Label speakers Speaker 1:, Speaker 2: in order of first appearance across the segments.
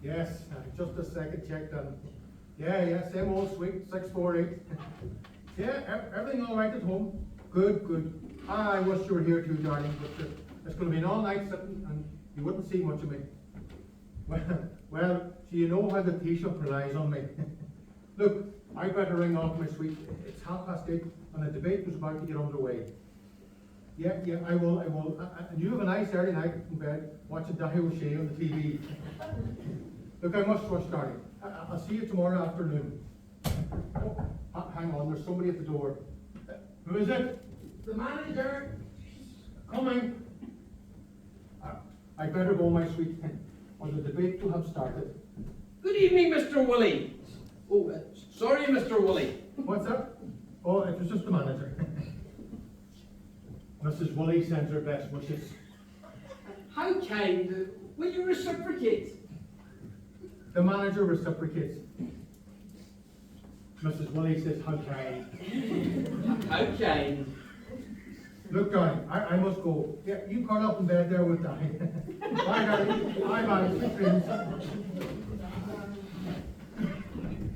Speaker 1: Yes, just a second, check done. Yeah, same old suite, 648. Yeah, everything all right at home? Good. I wish you were here too, darling, but it's going to be an all-night sitting and you wouldn't see much of me. Well, so you know how the Taoiseach relies on me. Look, I better ring off my suite. It's 8:30 and the debate was about to get underway. Yeah, I will. And you have a nice early night in bed, watching Dahi O'Shea on the TV. Look, I must rush, darling. I'll see you tomorrow afternoon. Oh, hang on, there's somebody at the door. Who is it?
Speaker 2: The manager.
Speaker 1: Coming. I better go my sweet, or the debate will have started.
Speaker 2: Good evening, Mr. Woolley. Oh, sorry, Mr. Woolley.
Speaker 1: What's that? Oh, it was just the manager. Mrs. Woolley sends her best wishes.
Speaker 2: How kind. Will you reciprocate?
Speaker 1: The manager reciprocates. Mrs. Woolley says, how kind.
Speaker 2: How kind.
Speaker 1: Look, darling, I must go. Yeah, you curl up in bed there with Danny. Bye, darling. Bye, bye. Sweet dreams.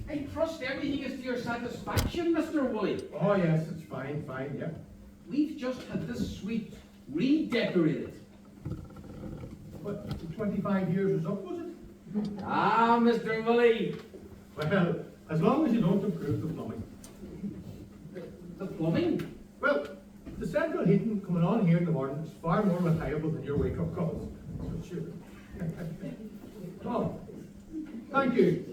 Speaker 2: I trust everything is to your satisfaction, Mr. Woolley.
Speaker 1: Oh, yes, it's fine, yeah.
Speaker 2: We've just had this suite redecorated.
Speaker 1: What, 25 years was up, was it?
Speaker 2: Ah, Mr. Woolley.
Speaker 1: Well, as long as you don't improve the plumbing.
Speaker 2: The plumbing?
Speaker 1: Well, the central heating coming on here in the morning is far more reliable than your wake-up calls. So sure. Oh, thank you.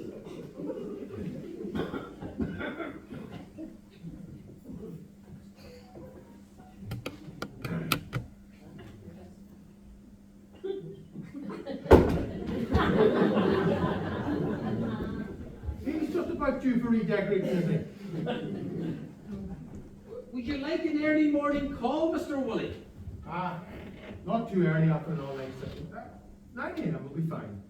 Speaker 1: He's just about due for redecorating, isn't he?
Speaker 2: Would you like an early morning call, Mr. Woolley?
Speaker 1: Not too early after an all-night session. 9 a.m. will be fine.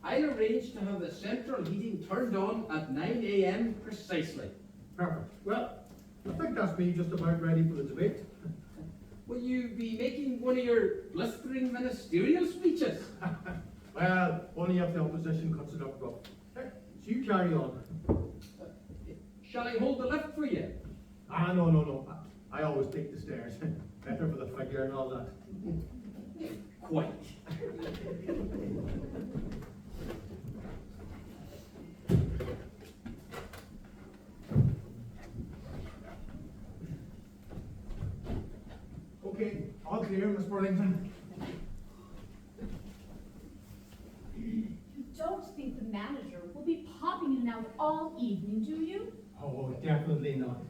Speaker 2: I'll arrange to have the central heating turned on at 9 a.m. precisely.
Speaker 1: Perfect. Well, I think that's me just about ready for the debate.
Speaker 2: Will you be making one of your blistering ministerial speeches?
Speaker 1: Well, only if the opposition cuts it up rough. So you carry on.
Speaker 2: Shall I hold the lift for you?
Speaker 1: No. I always take the stairs. Better for the figure and all that.
Speaker 2: Quite.
Speaker 1: Okay, all clear, Miss Burlington.
Speaker 3: You don't think the manager will be popping in and out all evening, do you?
Speaker 1: Oh, definitely not.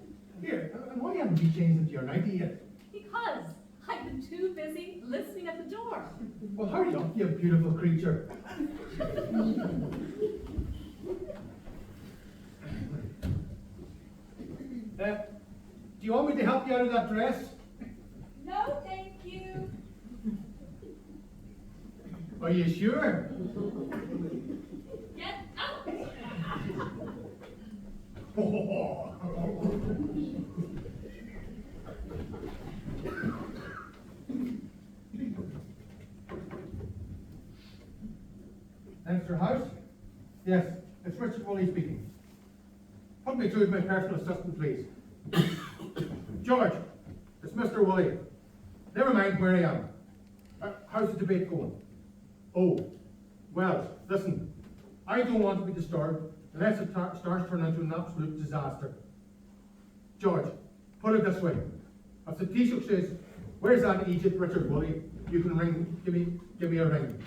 Speaker 1: Here, and why haven't you changed into your nightie yet?
Speaker 3: Because I've been too busy listening at the door.
Speaker 1: Well, hurry up, you beautiful creature. Do you want me to help you out of that dress?
Speaker 3: No, thank you.
Speaker 1: Are you sure?
Speaker 3: Get out!
Speaker 1: Leinster House? Yes, it's Richard Woolley speaking. Put me through to my personal assistant, please. George, it's Mr. Woolley. Never mind where I am. How's the debate going? Oh, well, listen, I don't want to be disturbed unless it starts turning into an absolute disaster. George, put it this way. If the Taoiseach says, where's that Egypt Richard Woolley, you can ring, give me a ring.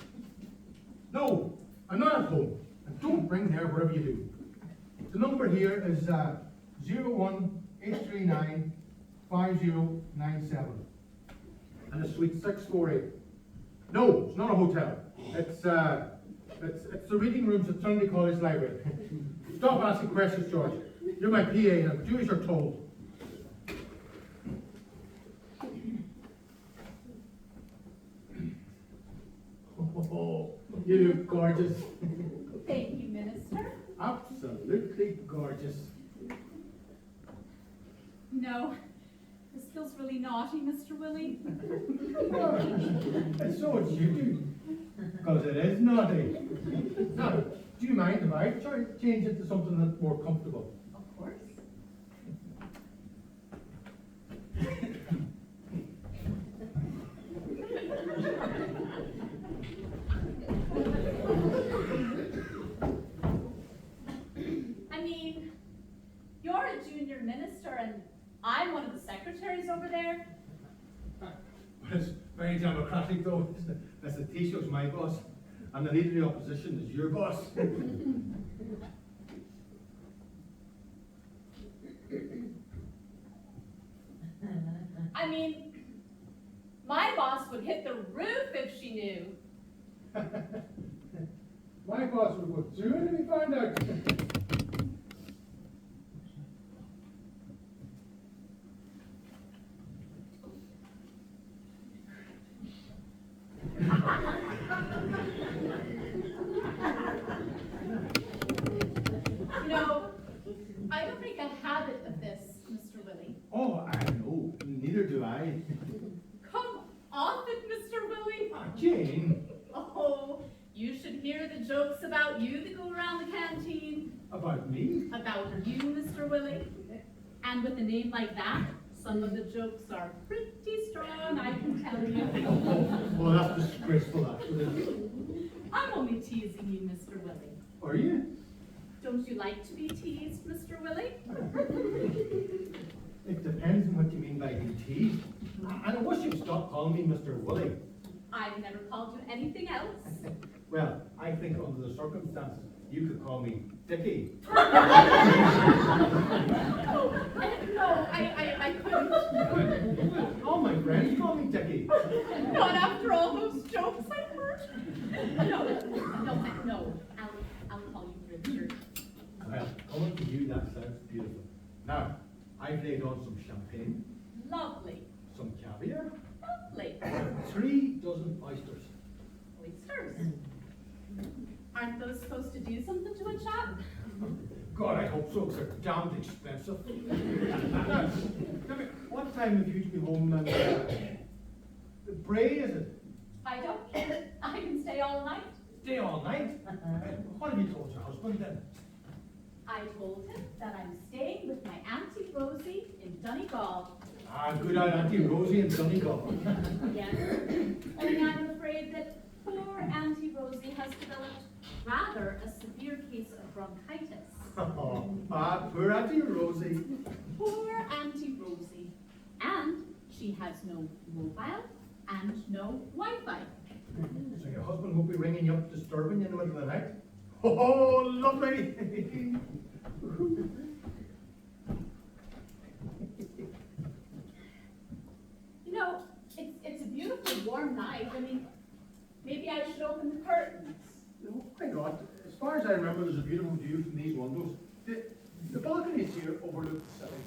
Speaker 1: No, I'm not at home. And don't ring there wherever you do. The number here is 01839 5097. And it's suite 648. No, it's not a hotel. It's the reading rooms at Trinity College Library. Stop asking questions, George. You're my PA and do as you're told. Oh, you look gorgeous.
Speaker 3: Thank you, Minister.
Speaker 1: Absolutely gorgeous.
Speaker 3: No, this feels really naughty, Mr. Woolley.
Speaker 1: And so it's you do. Because it is naughty. Now, do you mind if I try to change it to something that's more comfortable?
Speaker 3: Of course. I mean, you're a junior minister and I'm one of the secretaries over there.
Speaker 1: But it's very democratic though, isn't it? As the Taoiseach's my boss, and the leader of the opposition is your boss.
Speaker 3: I mean, my boss would hit the roof if she knew.
Speaker 1: My boss would go soon if he found out.
Speaker 3: You know, I don't make a habit of this, Mr. Willie.
Speaker 1: Oh, I know. Neither do I.
Speaker 3: Come off it, Mr. Willie.
Speaker 1: Ah, Jane.
Speaker 3: Oh, you should hear the jokes about you that go around the canteen.
Speaker 1: About me?
Speaker 3: About you, Mr. Willie. And with a name like that, some of the jokes are pretty strong, I can tell you.
Speaker 1: Oh, well, that's disgraceful, actually.
Speaker 3: I'm only teasing you, Mr. Willie.
Speaker 1: Are you?
Speaker 3: Don't you like to be teased, Mr. Willie?
Speaker 1: It depends on what you mean by being teased. And I wish you'd stop calling me Mr. Willie.
Speaker 3: I've never called you anything else.
Speaker 1: Well, I think under the circumstances, you could call me Dickie.
Speaker 3: No, I couldn't.
Speaker 1: All my friends call me Dickie.
Speaker 3: Not after all those jokes I heard. No. I'll call you Richard.
Speaker 1: Well, coming to you, that sounds beautiful. Now, I've laid on some champagne,
Speaker 3: Lovely.
Speaker 1: some caviar,
Speaker 3: Lovely.
Speaker 1: 3 dozen oysters.
Speaker 3: Oysters. Aren't those supposed to do something to a chap?
Speaker 1: God, I hope so, because they're damned expensive. Now, tell me, what time have you to be home and Bray, is it?
Speaker 3: I don't care. I can stay all night.
Speaker 1: Stay all night? What have you told your husband then?
Speaker 3: I told him that I'm staying with my Auntie Rosie in Donegal.
Speaker 1: Ah, good old Auntie Rosie in Donegal.
Speaker 3: Yes. Only I'm afraid that poor Auntie Rosie has developed rather a severe case of bronchitis.
Speaker 1: Poor Auntie Rosie.
Speaker 3: Poor Auntie Rosie. And she has no mobile and no Wi-Fi.
Speaker 1: So your husband won't be ringing you up, disturbing you in the middle of the night? Oh, lovely!
Speaker 3: You know, it's a beautiful warm night. I mean, maybe I should open the curtains.
Speaker 1: No, why not? As far as I remember, there's a beautiful view from these windows. The balconies here overlook the city.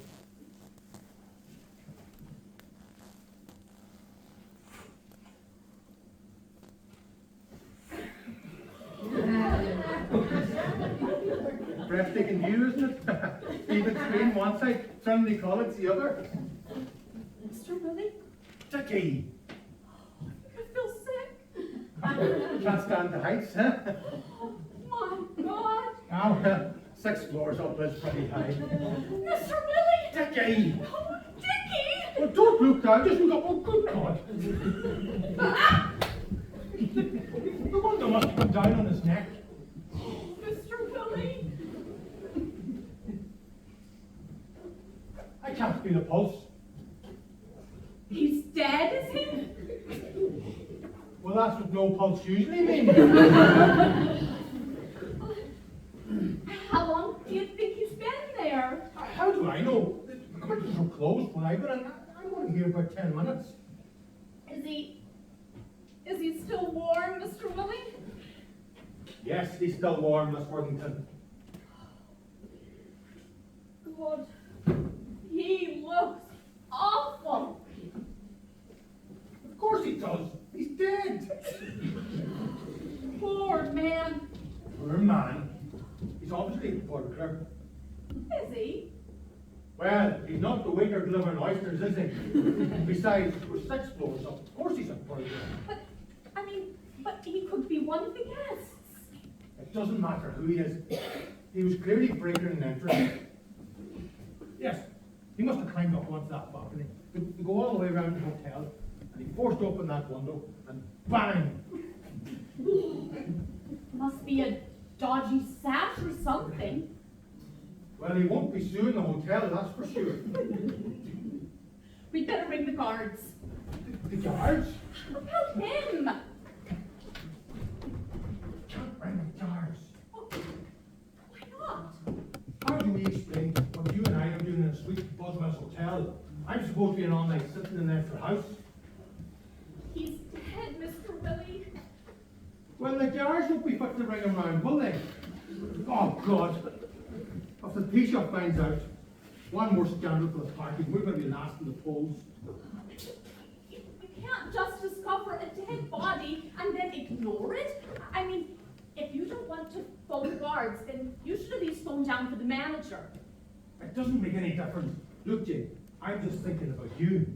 Speaker 1: Breathtaking view, isn't it? Even screen one side, Trinity College the other.
Speaker 3: Mr. Willie,
Speaker 1: Dickie!
Speaker 3: I feel sick.
Speaker 1: Can't stand the heights, huh?
Speaker 3: Oh, my God.
Speaker 1: Oh, well, 6 floors up is pretty high.
Speaker 3: Mr. Willie!
Speaker 1: Dickie!
Speaker 3: Oh, Dickie!
Speaker 1: Oh, don't look down, just look up. Oh, good God. The wonder must have come down on his neck.
Speaker 3: Mr. Willie!
Speaker 1: I can't feel a pulse.
Speaker 3: He's dead, is he?
Speaker 1: Well, that's what no pulse usually means.
Speaker 3: How long do you think he's been there?
Speaker 1: How do I know? The curtains were closed when I got in. I'm only here about 10 minutes.
Speaker 3: Is he still warm, Mr. Willie?
Speaker 1: Yes, he's still warm, Miss Worthington.
Speaker 3: God, he looks awful.
Speaker 1: Of course he does. He's dead.
Speaker 3: Poor man.
Speaker 1: Poor man. He's obviously a poor clerk.
Speaker 3: Is he?
Speaker 1: Well, he's not the waiter delivering oysters, is he? Besides, we're 6 floors up. Of course he's a poor clerk.
Speaker 3: But, I mean, But he could be one of the guests.
Speaker 1: It doesn't matter who he is. He was clearly breaking an entrance. Yes, he must have climbed up onto that balcony. To go all the way around the hotel, and he forced open that window, and bang!
Speaker 3: Must be a dodgy sash or something.
Speaker 1: Well, he won't be suing the hotel, that's for sure.
Speaker 3: We'd better ring the guards.
Speaker 1: The guards?
Speaker 3: Help him!
Speaker 1: Can't ring the guards.
Speaker 3: Oh, why not?
Speaker 1: How do we explain what you and I are doing in a suite at Boswell's Hotel? I'm supposed to be an all night sitting in an extra house.
Speaker 3: He's dead, Mr. Willie.
Speaker 1: Well, the guards won't be fit to ring him round, will they? Oh, God. If the P-shop finds out, one more scandal for the party, we're going to be last in the polls.
Speaker 3: You can't just discover a dead body and then ignore it. I mean, if you don't want to phone the guards, then you should at least phone down for the manager.
Speaker 1: It doesn't make any difference. Look, Jane, I'm just thinking about you.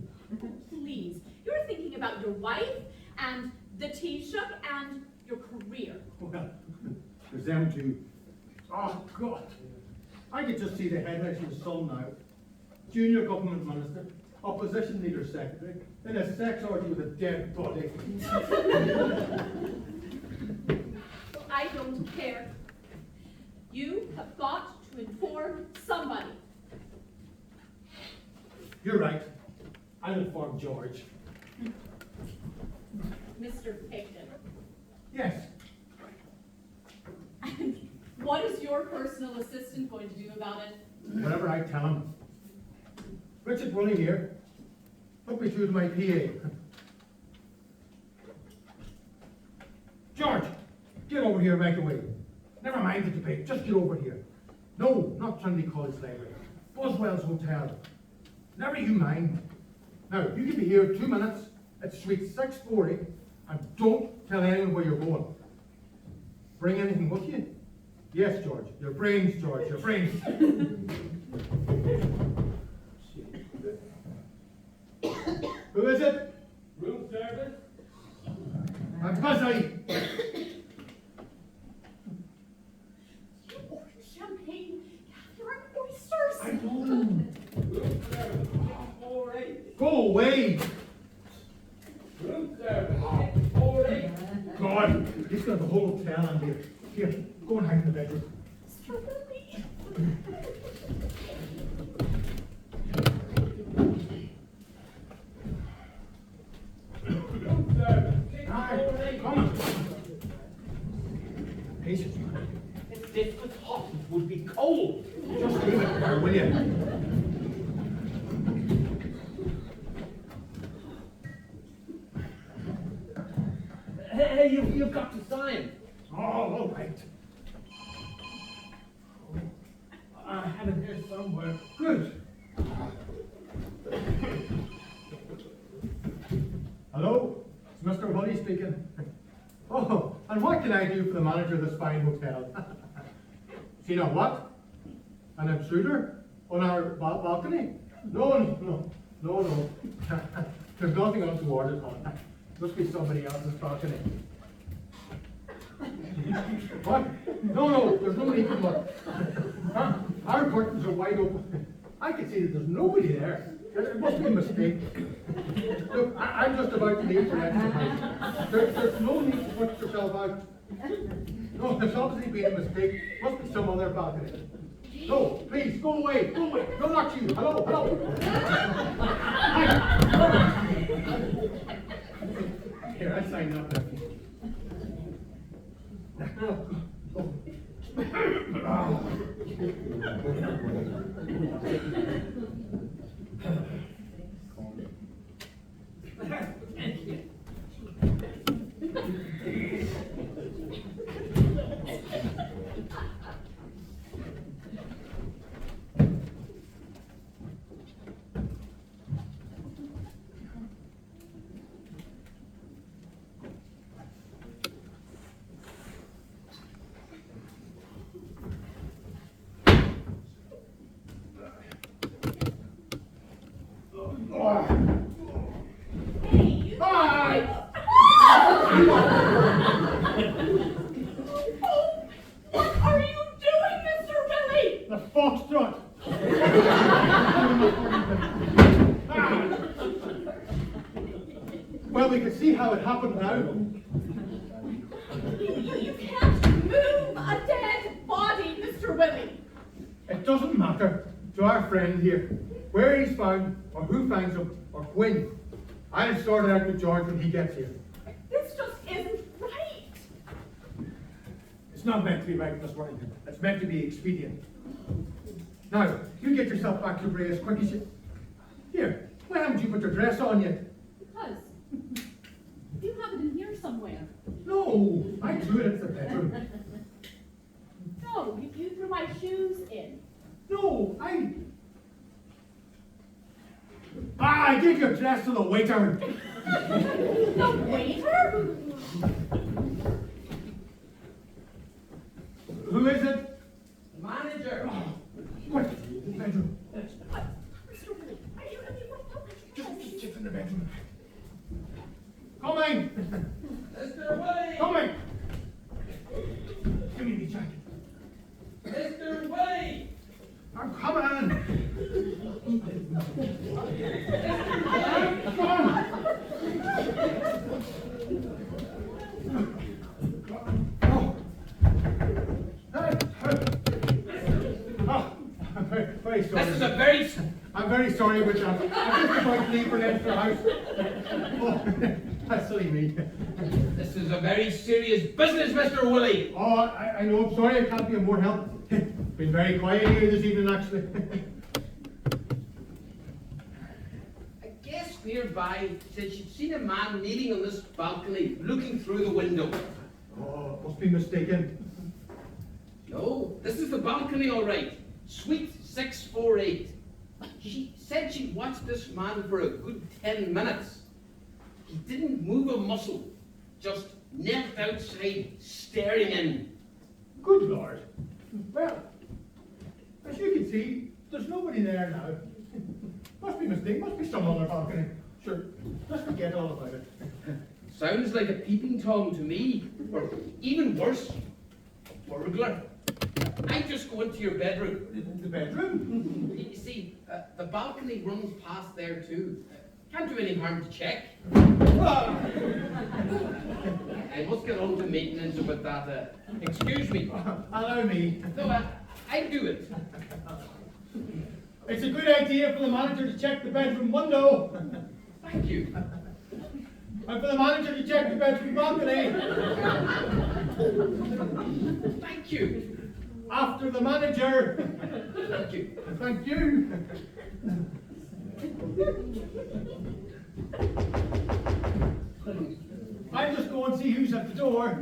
Speaker 3: Please, you're thinking about your wife and the Taoiseach and your career.
Speaker 1: Well, there's them two. Oh, God. I could just see the headlights of the Sun now. Junior government minister, opposition leader secretary, in a sex orgy with a dead body.
Speaker 3: I don't care. You have got to inform somebody.
Speaker 1: You're right. I'll inform George.
Speaker 3: Mr. Pigden.
Speaker 1: Yes.
Speaker 3: And what is your personal assistant going to do about it?
Speaker 1: Whatever I tell him. Richard Woolley here. Put me through to my PA. George, get over here right away. Never mind the debate, just get over here. No, not Trinity College Library. Boswell's Hotel. Never you mind. Now, you can be here 2 minutes at suite 640, and don't tell anyone where you're going. Bring anything with you? Yes, George. Your brains, George, your brains. Who is it?
Speaker 4: Room service?
Speaker 1: I'm busy.
Speaker 3: You ordered champagne, caviar, and oysters.
Speaker 1: I know.
Speaker 4: Room service, 648.
Speaker 1: Go away.
Speaker 4: Room service, 648.
Speaker 1: God, he's got the whole hotel on here. Here, go and hide in the bedroom.
Speaker 3: Mr. Willie.
Speaker 4: Room service,
Speaker 1: Aye,
Speaker 4: 648.
Speaker 1: come on. Patience.
Speaker 4: If this was hot, it would be cold.
Speaker 1: Just leave it there, will you?
Speaker 4: Hey, you've got to sign.
Speaker 1: Oh, all right.
Speaker 4: I have it here somewhere.
Speaker 1: Good. Hello? It's Mr. Woolley speaking. Oh, and what can I do for the manager of this fine hotel? See now what? An intruder? On our balcony? No. There's nothing untoward at all. Must be somebody else's balcony. What? No, there's nobody to look. Our curtains are wide open. I can see that there's nobody there. It must be a mistake. Look, I'm just about to leave for next time. There's no need to put yourself out. No, there's obviously been a mistake. Must be some other balcony. No, please, go away. No, not you. Hello. Here, I signed up.
Speaker 4: Thank you.
Speaker 3: Hey, you.
Speaker 1: Bye. we can see how it happened now.
Speaker 3: You can't move a dead body, Mr. Willie.
Speaker 1: It doesn't matter to our friend here where he's found, or who finds him, or when. I'll sort it out with George when he gets here.
Speaker 3: This just isn't right.
Speaker 1: It's not meant to be right, Miss Warrington. It's meant to be expedient. Now, you get yourself back to Bray as quick as you... Here, why haven't you put your dress on yet?
Speaker 3: Because you have it in here somewhere.
Speaker 1: No, I threw it into the bedroom.
Speaker 3: No, you threw my shoes in.
Speaker 1: No, I gave your dress to the waiter.
Speaker 3: The waiter?
Speaker 1: Who is it?
Speaker 2: The manager.
Speaker 1: Quick, bedroom.
Speaker 3: Mr. Willie,
Speaker 1: Just in the bedroom. Coming!
Speaker 2: Mr. Willie!
Speaker 1: Coming! Give me the jacket.
Speaker 2: Mr. Willie!
Speaker 1: I'm coming! Come on! Oh. Hey, oh, I'm very sorry.
Speaker 2: This is a very...
Speaker 1: I'm very sorry about that. I'm just about to leave for the extra house. Oh, that's silly me.
Speaker 2: This is a very serious business, Mr. Willie.
Speaker 1: Oh, I know. I'm sorry I can't be of more help. Been very quiet here this evening, actually.
Speaker 2: A guest nearby said she'd seen a man kneeling on this balcony, looking through the window.
Speaker 1: Oh, must be mistaken.
Speaker 2: No, this is the balcony, all right. Suite 648. She said she watched this man for a good 10 minutes. He didn't move a muscle, just knelt outside, staring in.
Speaker 1: Good Lord. Well, as you can see, there's nobody there now. Must be mistake, must be some other balcony. Sure, let's forget all about it.
Speaker 2: Sounds like a peeping Tom to me, or even worse, a burglar. I just go into your bedroom.
Speaker 1: The bedroom?
Speaker 2: You see, the balcony runs past there too. Can't do any harm to check.
Speaker 1: Ah.
Speaker 2: I must get on to maintenance about that. Excuse me.
Speaker 1: Allow me.
Speaker 2: No, I'll do it.
Speaker 1: It's a good idea for the manager to check the bedroom window.
Speaker 2: Thank you.
Speaker 1: And for the manager to check the bedroom balcony.
Speaker 2: Thank you.
Speaker 1: After the manager.
Speaker 2: Thank you.
Speaker 1: Thank you. I'll just go and see who's at the door.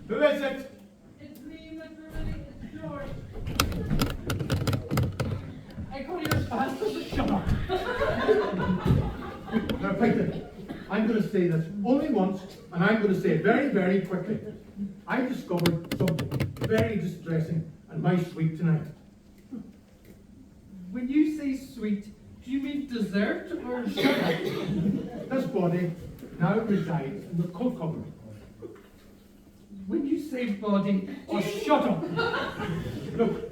Speaker 1: Who is it?
Speaker 2: It's me, Mr. Willie. It's George. I got here as fast as a shot.
Speaker 1: Now, Peter, I'm going to say this only once, and I'm going to say it very, very quickly. I discovered something very distressing in my suite tonight.
Speaker 5: When you say sweet, do you mean dessert or sugar?
Speaker 1: This body now resides in the coat cupboard.
Speaker 5: When you say body,
Speaker 1: Oh, shut up! Look,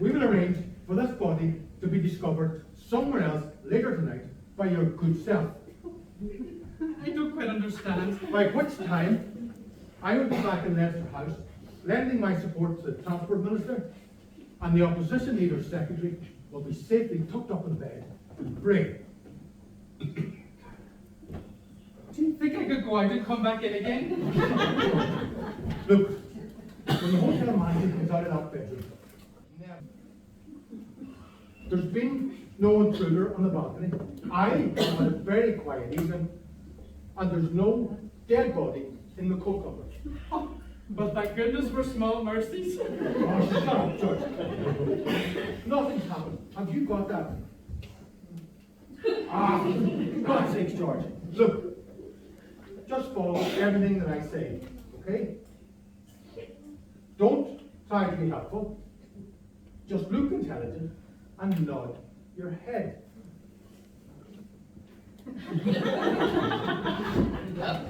Speaker 1: we will arrange for this body to be discovered somewhere else later tonight by your good self.
Speaker 5: I don't quite understand.
Speaker 1: By which time, I will be back in Leinster House, lending my support to the Transport Minister, and the Opposition Leader's Secretary will be safely tucked up in bed and Bray.
Speaker 5: Do you think I could go out and come back in again?
Speaker 1: Look, when the hotel manager comes out of that bedroom, there's been no intruder on the balcony. I had a very quiet evening, and there's no dead body in the coat cupboard.
Speaker 5: Oh, but thank goodness for small mercies.
Speaker 1: Oh, shut up, George. Nothing's happened. Have you got that? Ah, for God's sakes, George. Look, just follow everything that I say, okay? Don't try to be helpful. Just look intelligent and nod your head.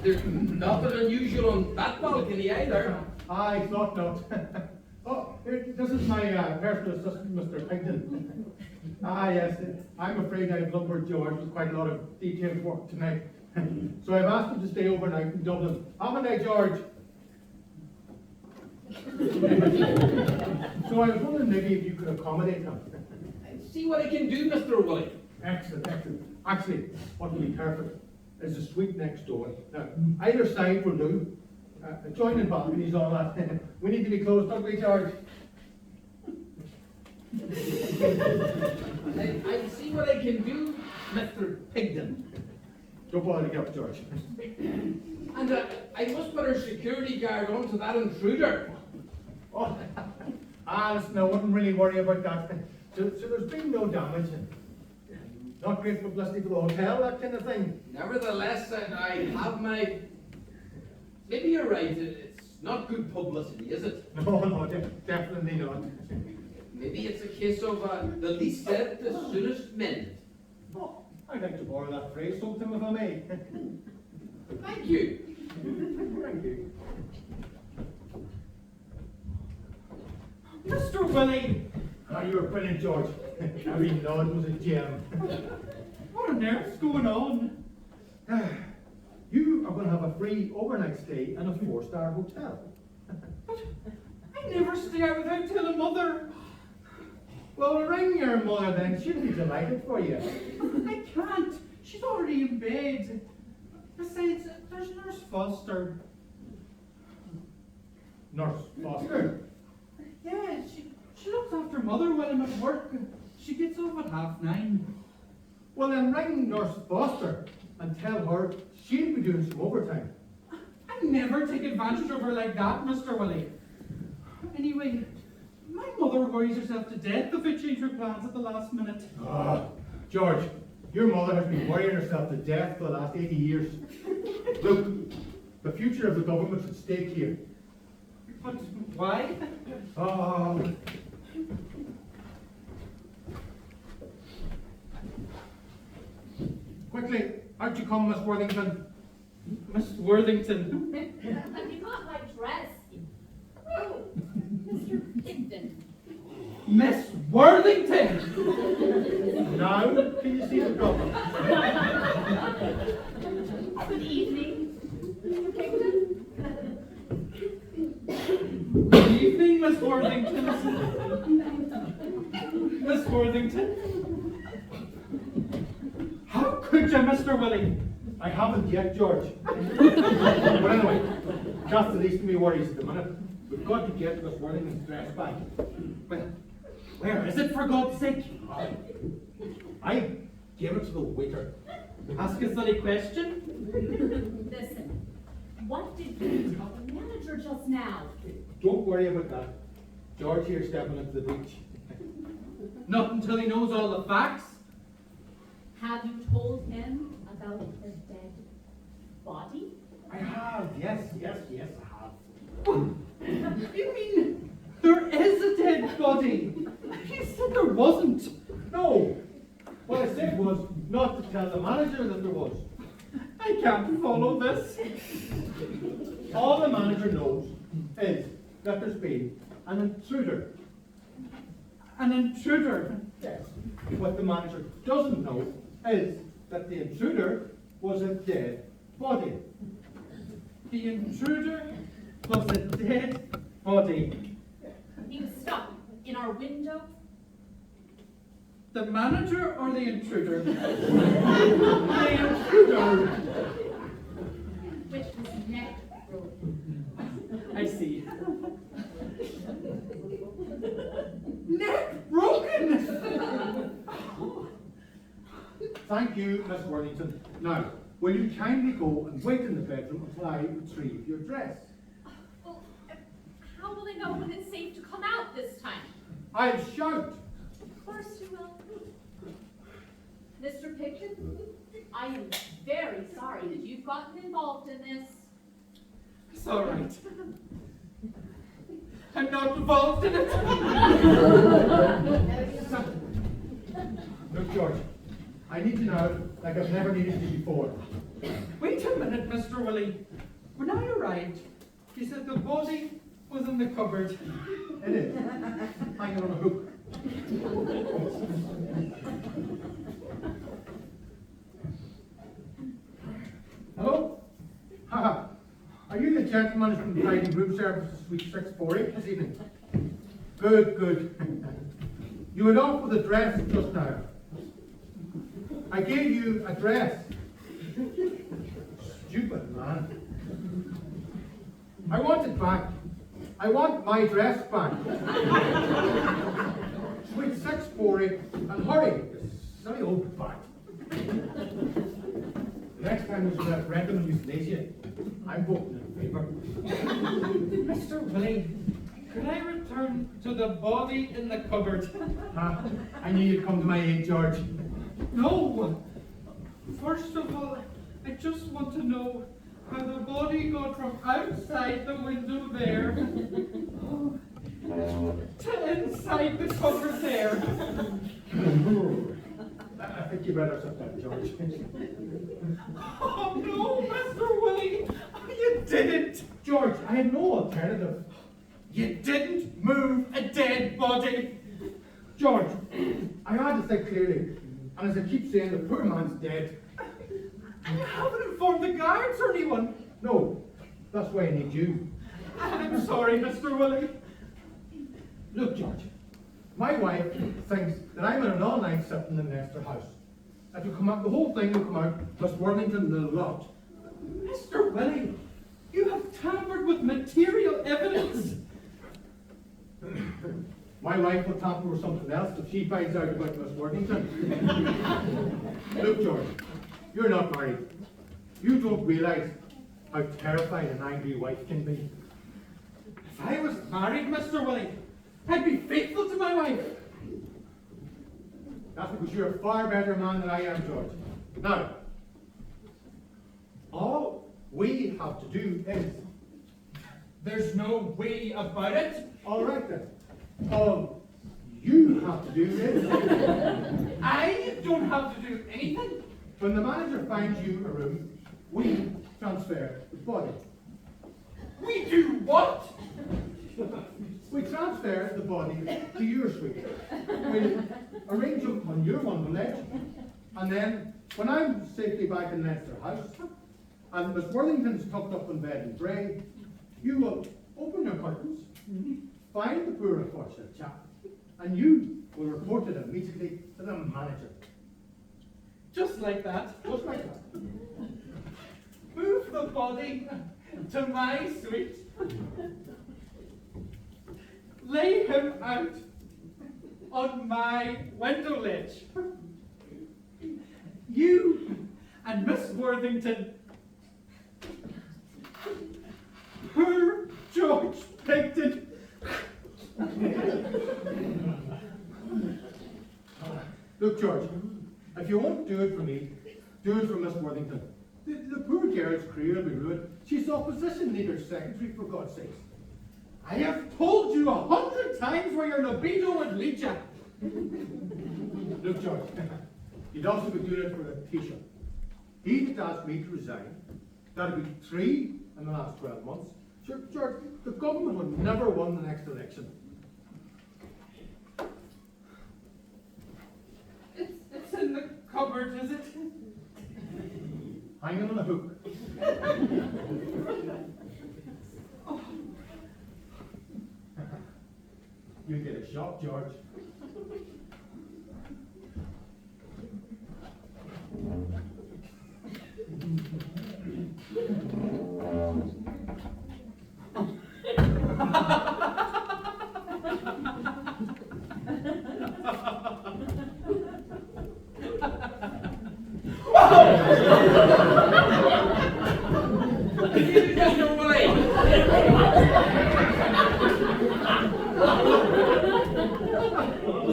Speaker 2: There's nothing unusual on that balcony either.
Speaker 1: I thought not. Oh, this is my personal assistant, Mr. Pigden. Ah, yes, I'm afraid I've lumbered George with quite a lot of detailed work tonight. So I've asked him to stay overnight in Dublin. Haven't I, George? So I was wondering maybe if you could accommodate him.
Speaker 2: See what I can do, Mr. Willie.
Speaker 1: Excellent, excellent. Actually, what would be perfect is a suite next door. Now, either side will do. Adjoining balconies, all that. We need to be close, don't we, George?
Speaker 2: I'll see what I can do, Mr. Pigden.
Speaker 1: Don't bother to get up, George.
Speaker 2: And I must put our security guard onto that intruder.
Speaker 1: Oh, listen, I wouldn't really worry about that. So there's been no damage. Not great publicity for the hotel, that kind of thing.
Speaker 2: Nevertheless, I have my... Maybe you're right, it's not good publicity, is it?
Speaker 1: No, definitely not.
Speaker 2: Maybe it's a case of the least said, the soonest mended.
Speaker 1: Oh, I'd like to borrow that phrase sometime if I may.
Speaker 2: Thank you.
Speaker 1: Thank you.
Speaker 4: Mr. Willie!
Speaker 1: Ah, you were brilliant, George. Every nod was a gem.
Speaker 4: What on earth's going on?
Speaker 1: You are going to have a free overnight stay in a 4-star hotel.
Speaker 4: But I never stay out without telling Mother.
Speaker 1: Well, ring your mother then. She'll be delighted for you.
Speaker 4: I can't. She's already in bed. Besides, there's Nurse Foster.
Speaker 1: Nurse Foster.
Speaker 4: Yeah, she looks after Mother while I'm at work. She gets off at 9:30.
Speaker 1: Well, then ring Nurse Foster and tell her she'll be doing some overtime.
Speaker 4: I never take advantage of her like that, Mr. Willie. Anyway, my mother worries herself to death if I change her plans at the last minute.
Speaker 1: Ah, George, your mother has been worrying herself to death for the last 80 years. Look, the future of the government's at stake here.
Speaker 4: But why?
Speaker 1: Oh. Quickly, out you come, Miss Worthington.
Speaker 4: Miss Worthington.
Speaker 3: Have you got my dress? Oh, Mr. Pigden.
Speaker 4: Miss Worthington!
Speaker 1: Now, can you see the problem?
Speaker 3: Good evening, Mr. Pigden.
Speaker 4: Good evening, Miss Worthington. Miss Worthington. How could you, Mr. Willie?
Speaker 1: I haven't yet, George. But anyway, that's the least of my worries at the minute. We've got to get Miss Worthington's dress back.
Speaker 4: Well, where is it, for God's sake?
Speaker 1: I gave it to the waiter.
Speaker 4: Ask a silly question.
Speaker 3: Listen, what did you tell the manager just now?
Speaker 1: Don't worry about that. George here stepping into the breach.
Speaker 4: Not until he knows all the facts.
Speaker 3: Have you told him about the dead body?
Speaker 1: I have, yes, I have.
Speaker 4: You mean there is a dead body? You said there wasn't.
Speaker 1: No! What I said was not to tell the manager that there was.
Speaker 4: I can't follow this.
Speaker 1: All the manager knows is that there's been an intruder.
Speaker 4: An intruder.
Speaker 1: Yes. What the manager doesn't know is that the intruder was a dead body.
Speaker 4: The intruder was a dead body.
Speaker 3: He was stuck in our window.
Speaker 4: The manager or the intruder? The intruder.
Speaker 3: Which was neck broken.
Speaker 4: I see. Neck broken!
Speaker 1: Thank you, Miss Worthington. Now, will you kindly go and wait in the bedroom until I retrieve your dress?
Speaker 3: Well, how will they know when it's safe to come out this time?
Speaker 1: I'll shout.
Speaker 3: Of course you will. Mr. Pigden, I am very sorry that you've gotten involved in this.
Speaker 4: It's all right. I'm not involved in it.
Speaker 1: Look, George, I need you now like I've never needed you before.
Speaker 4: Wait a minute, Mr. Willie. When I arrived, you said the body was in the cupboard.
Speaker 1: It is. Hanging on a hook. gentleman has been providing room service to suite 648 this evening. Good, good. You went off with a dress just now. I gave you a dress. Stupid man. I want it back. I want my dress back. Suite 648 and hurry. You silly old bat. Next time there's a referendum in euthanasia, I'm voting in favour.
Speaker 4: Mr. Willie, could I return to the body in the cupboard?
Speaker 1: I knew you'd come to my aid, George.
Speaker 4: No! First of all, I just want to know how the body got from outside the window there to inside the cupboard there.
Speaker 1: I think you better sit down, George.
Speaker 4: Oh no, Mr. Willie, you didn't!
Speaker 1: George, I had no alternative.
Speaker 4: You didn't move a dead body!
Speaker 1: George, I had to think clearly, and as I keep saying, the poor man's dead.
Speaker 4: You haven't informed the guards or anyone?
Speaker 1: No, that's why I need you.
Speaker 4: I'm sorry, Mr. Willie.
Speaker 1: Look, George, my wife thinks that I'm in an all-night sitting in Leinster House. If you come out, the whole thing will come out, Miss Worthington, the lot.
Speaker 4: Mr. Willie, you have tampered with material evidence.
Speaker 1: My wife will tamper with something else if she finds out about Miss Worthington. Look, George, you're not married. You don't realise how terrifying an angry wife can be.
Speaker 4: If I was married, Mr. Willie, I'd be faithful to my wife.
Speaker 1: That's because you're a far better man than I am, George. Now, all we have to do is...
Speaker 4: There's no way about it.
Speaker 1: All right then. All you have to do is...
Speaker 4: I don't have to do anything.
Speaker 1: When the manager finds you a room, we transfer the body.
Speaker 4: We do what?
Speaker 1: We transfer the body to your suite. We'll arrange it on your one ledge, and then when I'm safely back in Leinster House, and Miss Worthington's tucked up in bed and grey, you will open your curtains, find the poor unfortunate chap, and you will report it immediately to the manager.
Speaker 4: Just like that.
Speaker 1: Just like that.
Speaker 4: Move the body to my suite. Lay him out on my window ledge. You and Miss Worthington, poor George Pigton.
Speaker 1: Look, George, if you won't do it for me, do it for Miss Worthington. The poor girl's career will be ruined. She's opposition leader's secretary, for God's sakes.
Speaker 4: I have told you 100 times where your libido would lead you.
Speaker 1: Look, George, you'd also be doing it for a Taoiseach. He'd asked me to resign. That'd be 3 in the last 12 months. Sure, George, the government would never won the next election.
Speaker 4: It's in the cupboard, is it?
Speaker 1: Hanging on a hook.
Speaker 4: Oh.
Speaker 1: You get a shock, George.
Speaker 2: Mr. Willie!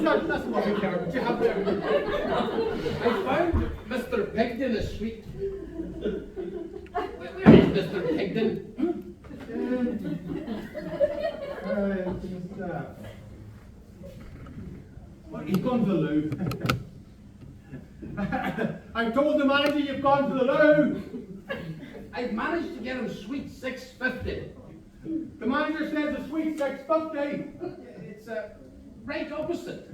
Speaker 1: That's what we care about. You have there.
Speaker 2: I found Mr. Pigden asleep. Where is Mr. Pigden?
Speaker 1: Well, he's gone to the loo. I've told the manager you've gone to the loo.
Speaker 2: I've managed to get him suite 650.
Speaker 1: The manager says it's suite 650.
Speaker 2: It's right opposite.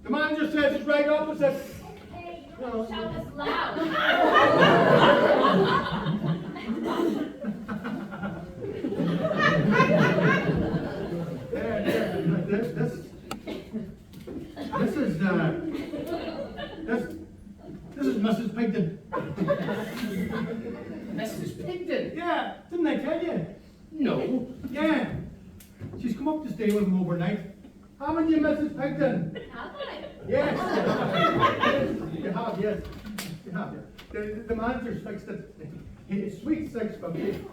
Speaker 1: The manager says it's right opposite.
Speaker 3: Hey, you don't shout as loud.
Speaker 1: This is Mrs. Pigden.
Speaker 2: Mrs. Pigden?
Speaker 1: Yeah, didn't I tell you?
Speaker 2: No.
Speaker 1: Yeah. She's come up to stay with him overnight. Haven't you, Mrs. Pigden?
Speaker 3: Have I?
Speaker 1: Yes. You have, yes. You have. The manager's fixed it. It's sweet 650.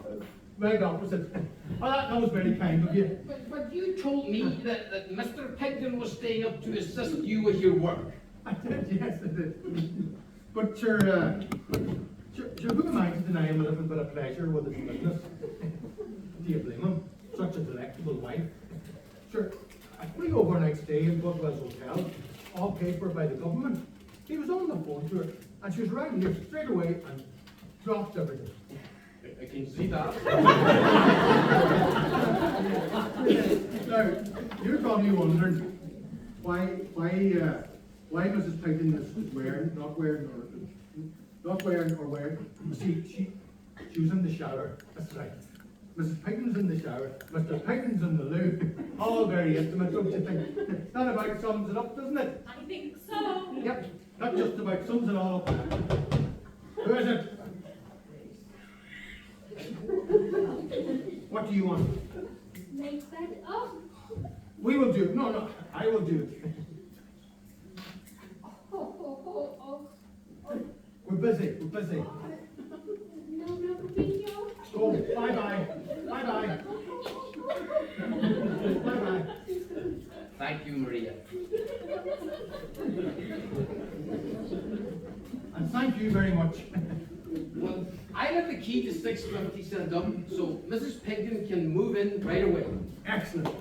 Speaker 1: Right opposite. Oh, that was very kind of you.
Speaker 2: But you told me that Mr. Pigden was staying up to assist you with your work.
Speaker 1: I did, yes, I did. But sure, who am I to deny him a little bit of pleasure with his business? Do you blame him? Such a delectable wife. Sure, a free overnight stay in Budwell's Hotel, all paid for by the government. He was on the phone to her, and she was writing here straight away and dropped everything.
Speaker 2: I can see that.
Speaker 1: Now, you're probably wondering why Mrs. Pigden is not wearing or wearing. See, she was in the shower. That's right. Mrs. Pigden's in the shower. Mr. Pigden's in the loo. All very intimate, don't you think? That about sums it up, doesn't it?
Speaker 3: I think so.
Speaker 1: Yep. That just about sums it all up. Who is it? What do you want?
Speaker 3: Make that up.
Speaker 1: We will do it. No, I will do it.
Speaker 3: Oh.
Speaker 1: We're busy.
Speaker 3: No, Rubio.
Speaker 1: Oh, bye-bye. Bye-bye.
Speaker 2: Thank you, Maria.
Speaker 1: And thank you very much.
Speaker 2: Well, I have the key to 650 sent up, so Mrs. Pigden can move in right away.
Speaker 1: Excellent.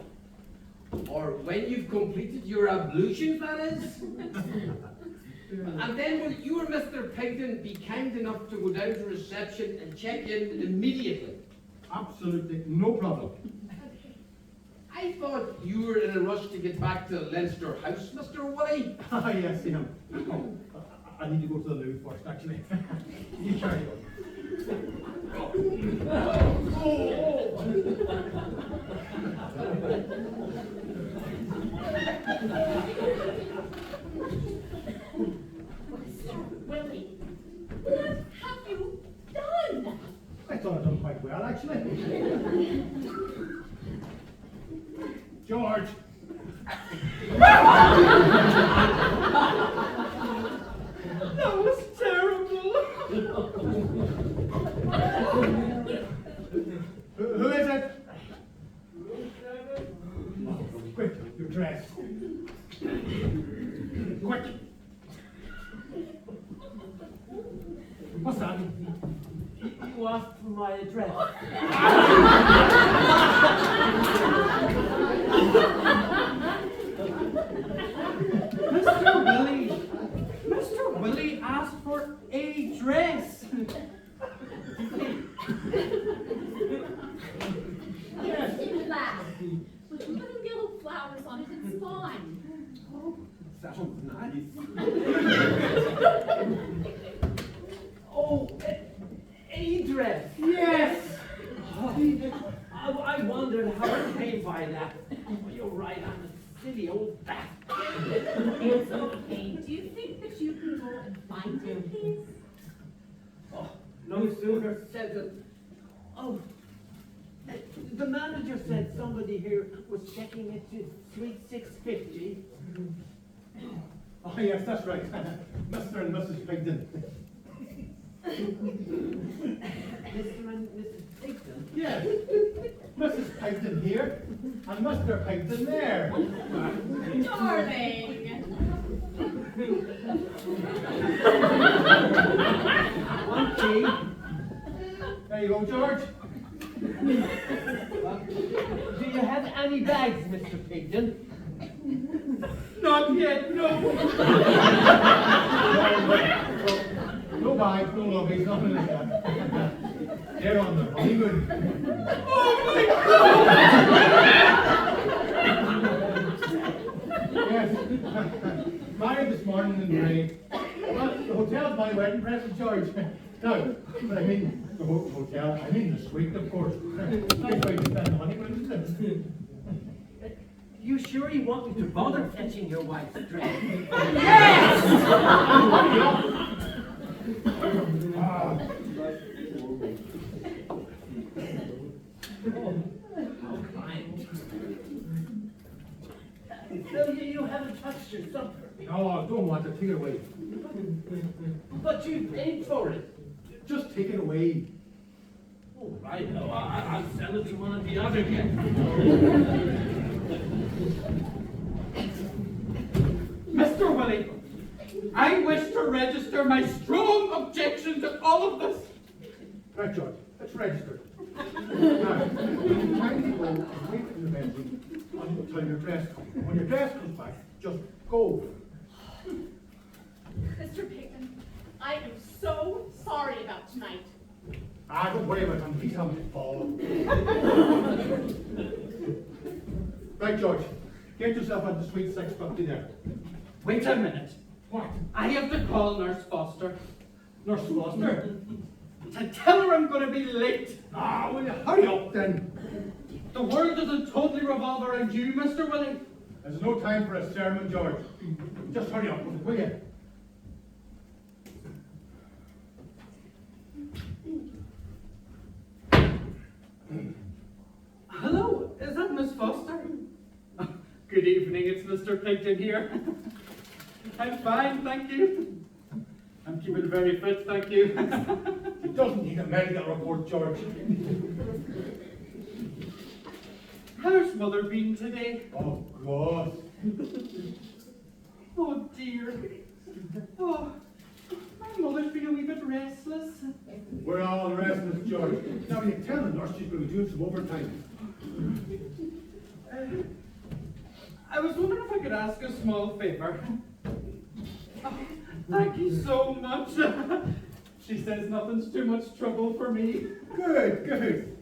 Speaker 2: Or when you've completed your ablutions, that is. And then will you or Mr. Pigden be kind enough to go down to reception and check in immediately?
Speaker 1: Absolutely no problem.
Speaker 2: I thought you were in a rush to get back to Leinster House, Mr. Woolley.
Speaker 1: Ah, yes, Sam. I need to go to the loo first, actually. You carry on.
Speaker 3: Willie, what have you done?
Speaker 1: I thought I'd done quite well, actually. George!
Speaker 4: That was terrible.
Speaker 1: Who is it? Quick, your dress. Quick! What's that?
Speaker 6: You asked for my address. Mr. Willie asked for a dress.
Speaker 1: Yes.
Speaker 3: Relax. With little yellow flowers on it, it's fine.
Speaker 6: Sounds nice. Oh, a dress.
Speaker 1: Yes!
Speaker 6: I wondered how it came by that. You're right, I'm a silly old bastard.
Speaker 3: It's okay. Do you think that you can go and find him, please?
Speaker 6: Oh, no sooner said it. Oh, the manager said somebody here was checking into suite 650.
Speaker 1: Oh, yes, that's right. Mr. and Mrs. Pigden.
Speaker 6: Mr. and Mrs. Pigden.
Speaker 1: Yes. Mrs. Pigden here, and Mr. Pigden there.
Speaker 3: Darling.
Speaker 6: One key.
Speaker 1: There you go, George.
Speaker 6: Do you have any bags, Mr. Pigden?
Speaker 4: Not yet, no.
Speaker 1: No bags, no luggage, nothing like that. They're on the honeymoon.
Speaker 4: Oh my God!
Speaker 1: Yes. Married this morning in Bray. Well, the hotel's my wedding present, George. No, but I mean the hotel. I mean the suite, of course. That's why you spend the honeymoon, isn't it?
Speaker 6: You sure you want me to bother fetching your wife's dress?
Speaker 1: Yes!
Speaker 6: How kind. So you haven't touched your supper.
Speaker 1: No, I don't want to take it away.
Speaker 6: But you paid for it.
Speaker 1: Just take it away.
Speaker 6: Oh, right now, I'll sell it to one of the other guys.
Speaker 4: Mr. Willie, I wish to register my strong objection to all of this.
Speaker 1: Right, George, let's register. Now, kindly go and wait in the bedroom until your dress comes. When your dress comes back, just go.
Speaker 3: Mr. Pigman, I am so sorry about tonight.
Speaker 1: Ah, don't worry about him. He's having his fall. Right, George, get yourself at the suite 650 there.
Speaker 4: Wait a minute.
Speaker 1: What?
Speaker 4: I have to call Nurse Foster
Speaker 1: Nurse Foster?
Speaker 4: to tell her I'm going to be late.
Speaker 1: Ah, will you hurry up then?
Speaker 4: The world doesn't totally revolve around you, Mr. Willie.
Speaker 1: There's no time for a sermon, George. Just hurry up, will you?
Speaker 4: Hello, is that Miss Foster? Good evening, it's Mr. Pigton here. I'm fine, thank you. I'm keeping very fit, thank you.
Speaker 1: He doesn't need a medical report, George.
Speaker 4: How's Mother been today?
Speaker 1: Oh, God.
Speaker 4: Oh dear. Oh, my mother's been a wee bit restless.
Speaker 1: We're all restless, George. Now, you tell the nurse she's going to be doing some overtime.
Speaker 4: I was wondering if I could ask a small favor. Oh, thank you so much. She says nothing's too much trouble for me.
Speaker 1: Good, good.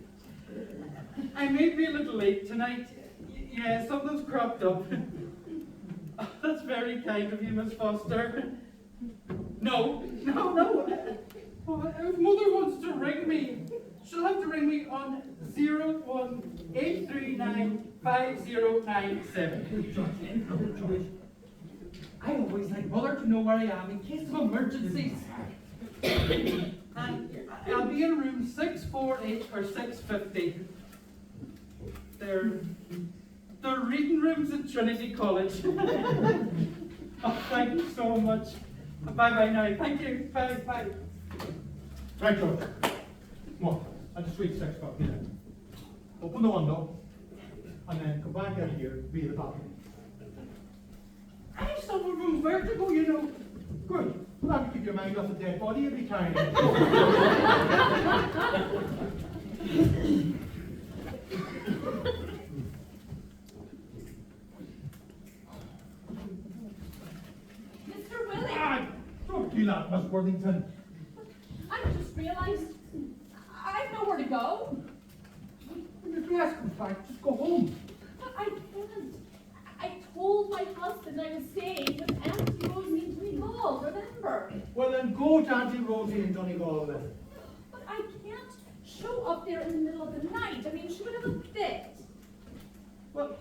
Speaker 4: I may be a little late tonight. Yeah, something's cropped up. Oh, that's very kind of you, Miss Foster. No. Oh, if Mother wants to ring me, she'll have to ring me on 018395097. I always like Mother to know where I am in case of emergencies. And I'll be in room 648 or 650. They're reading rooms at Trinity College. Oh, thank you so much. Bye-bye now. Thank you. Bye.
Speaker 1: Right, George. Come on, at the suite 650 then. Open the window, and then come back out here via the balcony.
Speaker 4: I suffer from vertigo, you know.
Speaker 1: Good. Well, that'll keep your mind off the dead body every time.
Speaker 3: Mr. Willie,
Speaker 1: Don't do that, Miss Worthington.
Speaker 3: I just realized I've nowhere to go.
Speaker 1: When your dress comes back, just go home.
Speaker 3: But I can't. I told my husband I was staying with Auntie Rosie in Donegal, remember?
Speaker 1: Well, then go to Auntie Rosie in Donegal then.
Speaker 3: But I can't show up there in the middle of the night. I mean, she would have a fit.
Speaker 1: Well,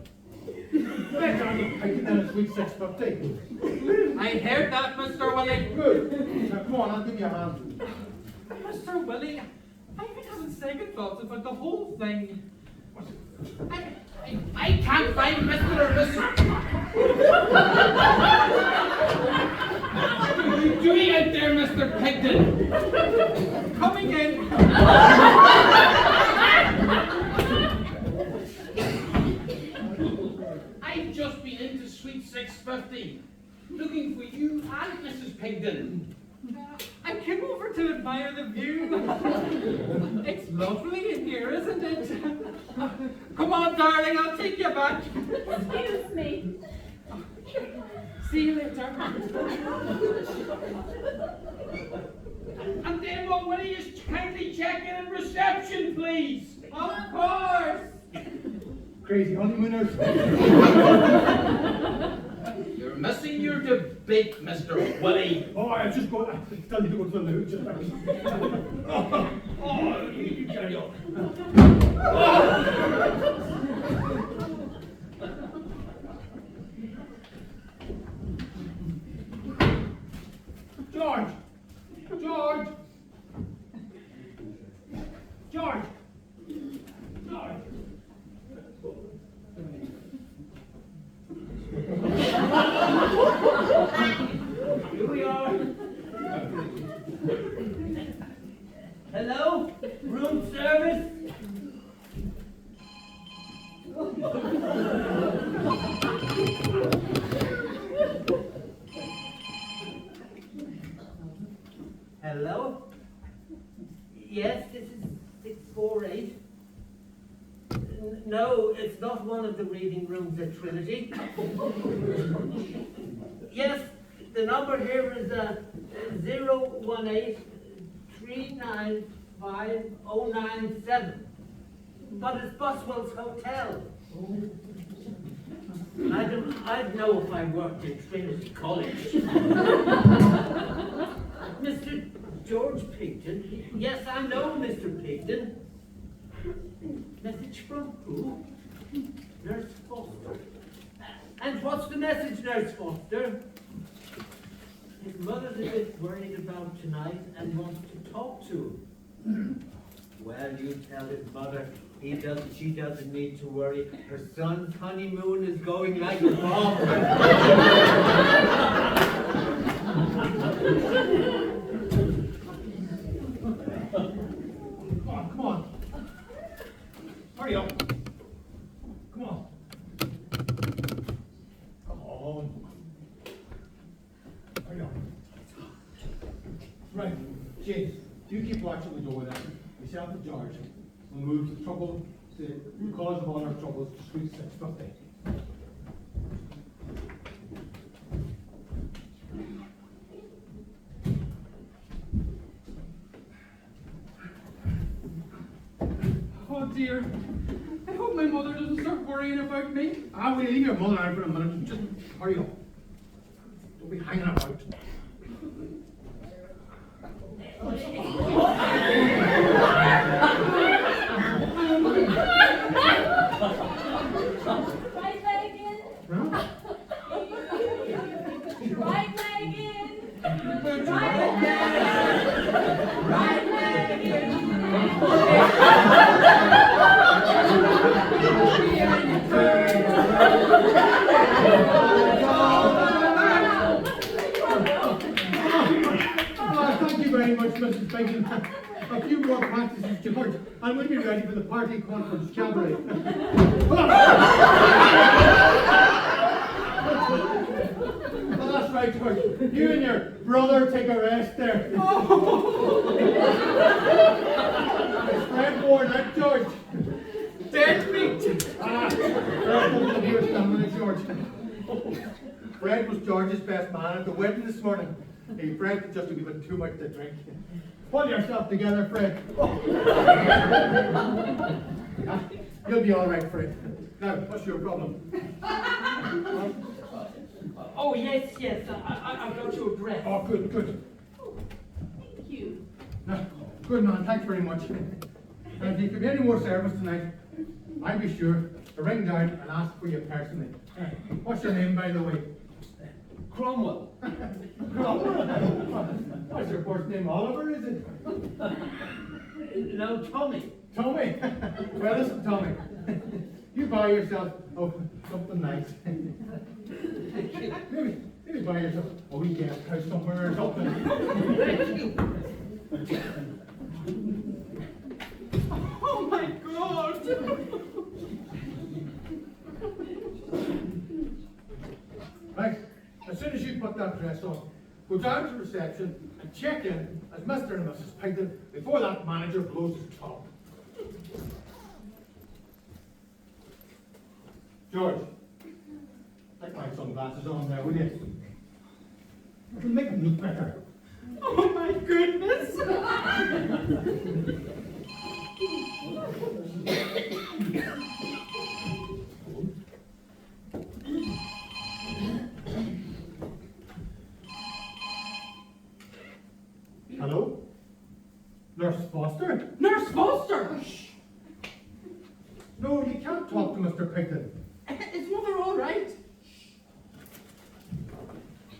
Speaker 1: let Auntie Pike then at suite 650.
Speaker 4: I heard that, Mr. Willie.
Speaker 1: Good. Now, come on, I'll give you a hand.
Speaker 4: Mr. Willie, I've been having second thoughts about the whole thing.
Speaker 2: I can't find Mr. or Mrs. What are you doing out there, Mr. Pigton?
Speaker 4: Coming in.
Speaker 2: I've just been into suite 650, looking for you and Mrs. Pigton.
Speaker 4: I came over to admire the view. It's lovely in here, isn't it? Come on, darling, I'll take you back.
Speaker 3: Excuse me.
Speaker 4: See you later.
Speaker 2: And then what will you just kindly check in at reception, please?
Speaker 4: Of course.
Speaker 1: Crazy honeymooners.
Speaker 2: You're missing your debate, Mr. Willie.
Speaker 1: Oh, I just go. I tell you to go to the loo. Just oh, you carry on. George! George! George!
Speaker 6: Here we are. Hello? Room service? Hello? Yes, this is 648. No, it's not one of the reading rooms at Trinity. Yes, the number here is 018-395-097. But it's Boswell's Hotel. I'd know if I worked in Trinity College. Mr. George Pigton? Yes, I know Mr. Pigton. Message from who? Nurse Foster. And what's the message, Nurse Foster? His mother's a bit worried about tonight and wants to talk to him. Well, you tell his mother she doesn't need to worry. Her son's honeymoon is going like a bomb.
Speaker 1: Come on. Hurry up. Come on. Come on. Hurry up. Right, James, you keep watching the door there. Myself and George will move the cause of all our troubles to Suite 650.
Speaker 5: Oh dear. I hope my mother doesn't start worrying about me.
Speaker 1: We'll leave your mother out for a minute. Just hurry up. Don't be hanging about.
Speaker 3: Right leg in.
Speaker 1: Huh?
Speaker 3: Right leg in. Right leg in.
Speaker 1: Thank you very much, Mrs. Bacon. A few more practices, George, and we'll be ready for the party conference cabaret. Well, that's right, George. You and your brother take a rest there. Is Fred born out, George?
Speaker 5: Dead meat.
Speaker 1: George. Fred was George's best man at the wedding this morning. Hey, Fred had just given too much to drink. Pull yourself together, Fred. You'll be all right, Fred. Now, what's your problem?
Speaker 6: Oh, yes, I've got your address.
Speaker 1: Oh, good, good.
Speaker 3: Thank you.
Speaker 1: Now, good man, thanks very much. And if you could be any more service tonight, I'll be sure to ring down and ask for you personally. What's your name, by the way?
Speaker 6: Cromwell.
Speaker 1: What's your first name? Oliver, is it?
Speaker 6: No, Tommy.
Speaker 1: Tommy? Well, listen, Tommy. You buy yourself something nice. maybe buy yourself a wee guest house somewhere or something.
Speaker 5: Oh my God.
Speaker 1: Right, as soon as you put that dress on, go down to reception and check in as Mr. and Mrs. Pigton before that manager blows his top. George, take my sunglasses on there, will you? It'll make them look better.
Speaker 5: Oh my goodness.
Speaker 1: Hello? Nurse Foster?
Speaker 5: Nurse Foster.
Speaker 1: No, you can't talk to Mr. Pigton.
Speaker 5: Is mother all right?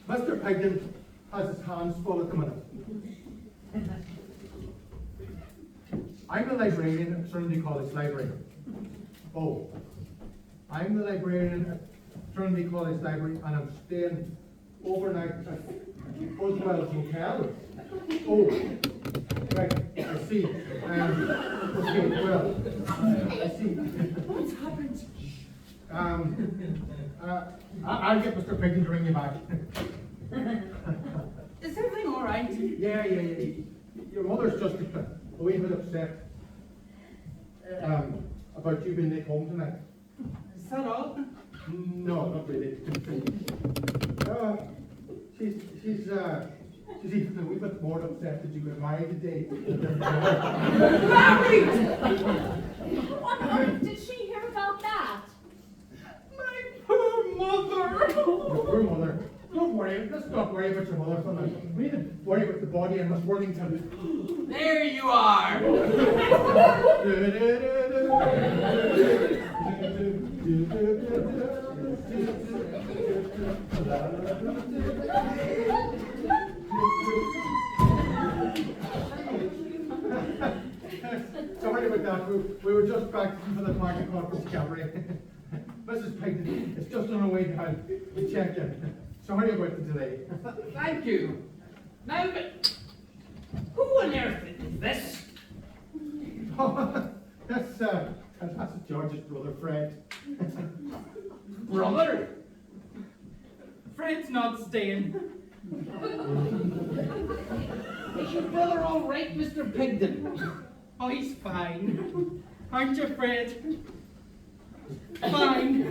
Speaker 1: Mr. Pigton has his hands full at the minute. I'm the librarian at Trinity College Library. Oh, I'm the librarian at Trinity College Library, and I'm staying overnight at Oswald's Hotel. Oh, right, I see. Okay, well, I see.
Speaker 5: What's happened?
Speaker 1: I'll get Mr. Pigton to ring you back.
Speaker 5: Is everything all right?
Speaker 1: Yeah. Your mother's just a wee bit upset about you being late home tonight.
Speaker 5: Is that all?
Speaker 1: No, not really. She's even a wee bit more upset that you got married today.
Speaker 5: Married!
Speaker 3: What on earth did she hear about that?
Speaker 5: My poor mother!
Speaker 1: Your poor mother. Don't worry, let's not worry about your mother for now. We need to worry about the body in Miss Worthington.
Speaker 2: There you are.
Speaker 1: Sorry about that. We were just practicing for the market conference cabaret. Mrs. Pigton, it's just on our way down. We checked in. Sorry about the delay.
Speaker 2: Thank you. Now, but who on earth is this?
Speaker 1: That's George's brother, Fred.
Speaker 2: Brother?
Speaker 5: Fred's not staying.
Speaker 2: Is your brother all right, Mr. Pigton?
Speaker 5: Oh, he's fine. Aren't you, Fred? Fine.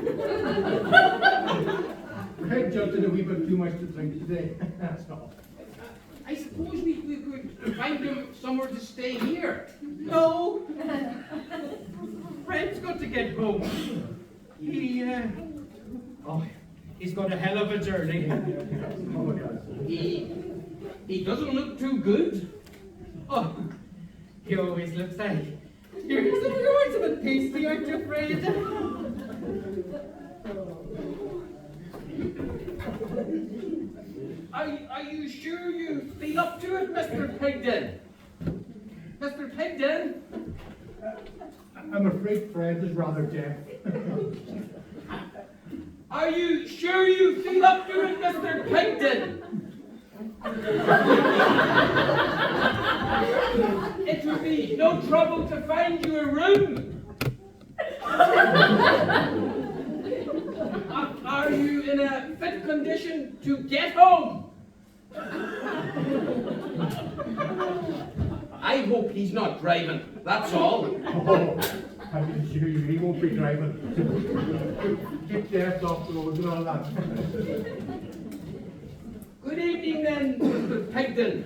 Speaker 1: Fred just did a wee bit too much to drink today. That's all.
Speaker 2: I suppose we could find him somewhere to stay here.
Speaker 5: No. Fred's got to get home. He's got a hell of a journey.
Speaker 1: Oh my God.
Speaker 2: He doesn't look too good.
Speaker 5: Oh, he always looks like. You're always a bit pasty, aren't you, Fred?
Speaker 2: Are you sure you feel up to it, Mr. Pigton? Mr. Pigton?
Speaker 1: I'm afraid Fred is rather deaf.
Speaker 2: Are you sure you feel up to it, Mr. Pigton? It would be no trouble to find you a room. Are you in a fit condition to get home? I hope he's not driving, that's all.
Speaker 1: Oh, I can assure you, he won't be driving. Keep deaf off the road and all that.
Speaker 2: Good evening then, Mr. Pigton.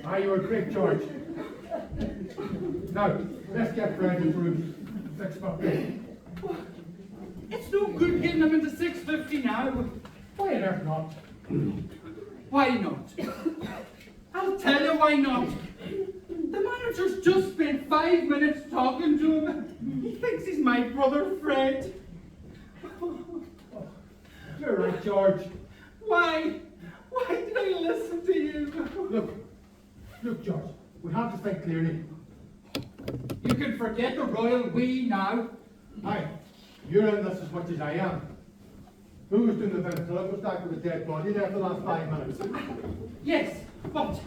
Speaker 1: Ah, you were quick, George. Now, let's get Fred his room. Fix him up there.
Speaker 5: It's no good getting him into 650 now.
Speaker 1: Why on earth not?
Speaker 5: Why not? I'll tell you why not. The manager's just spent 5 minutes talking to him. He thinks he's my brother Fred.
Speaker 1: You're right, George.
Speaker 5: Why? Why did I listen to you?
Speaker 1: Look, George, we have to think clearly.
Speaker 5: You can forget the royal we now.
Speaker 1: Aye, you're in this as much as I am. Who was doing the ventriloquist act with a dead body there for the last 5 minutes?
Speaker 5: Yes, but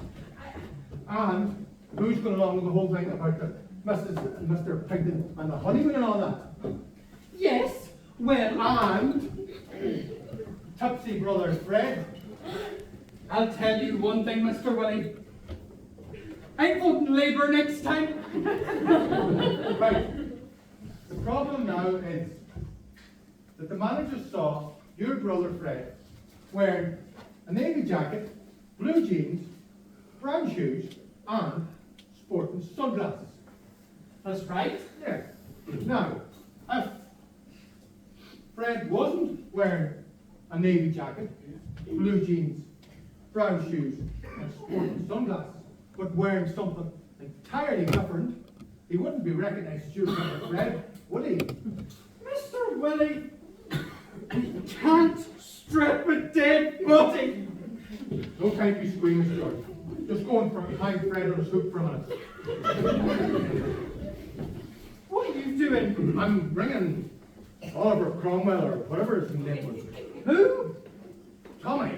Speaker 1: And who's going along with the whole thing about the Mrs. and Mr. Pigton and the honeymoon and all that?
Speaker 5: yes, well,
Speaker 1: And tipsy brother Fred.
Speaker 5: I'll tell you one thing, Mr. Willie. I'm voting Labour next time.
Speaker 1: Right. The problem now is that the manager saw your brother Fred wearing a navy jacket, blue jeans, brown shoes, and sporting sunglasses.
Speaker 5: That's right.
Speaker 1: Yes. Now, if Fred wasn't wearing a navy jacket, blue jeans, brown shoes, and sporting sunglasses, but wearing something entirely different, he wouldn't be recognized as your brother Fred, would he?
Speaker 5: Mr. Willie,
Speaker 4: dead body.
Speaker 1: No time to be squeamish, George. Just go and hide Fred on a soup for a minute.
Speaker 4: What are you doing?
Speaker 1: I'm ringing Oliver Cromwell or whatever his name was.
Speaker 4: Who?
Speaker 1: Tommy.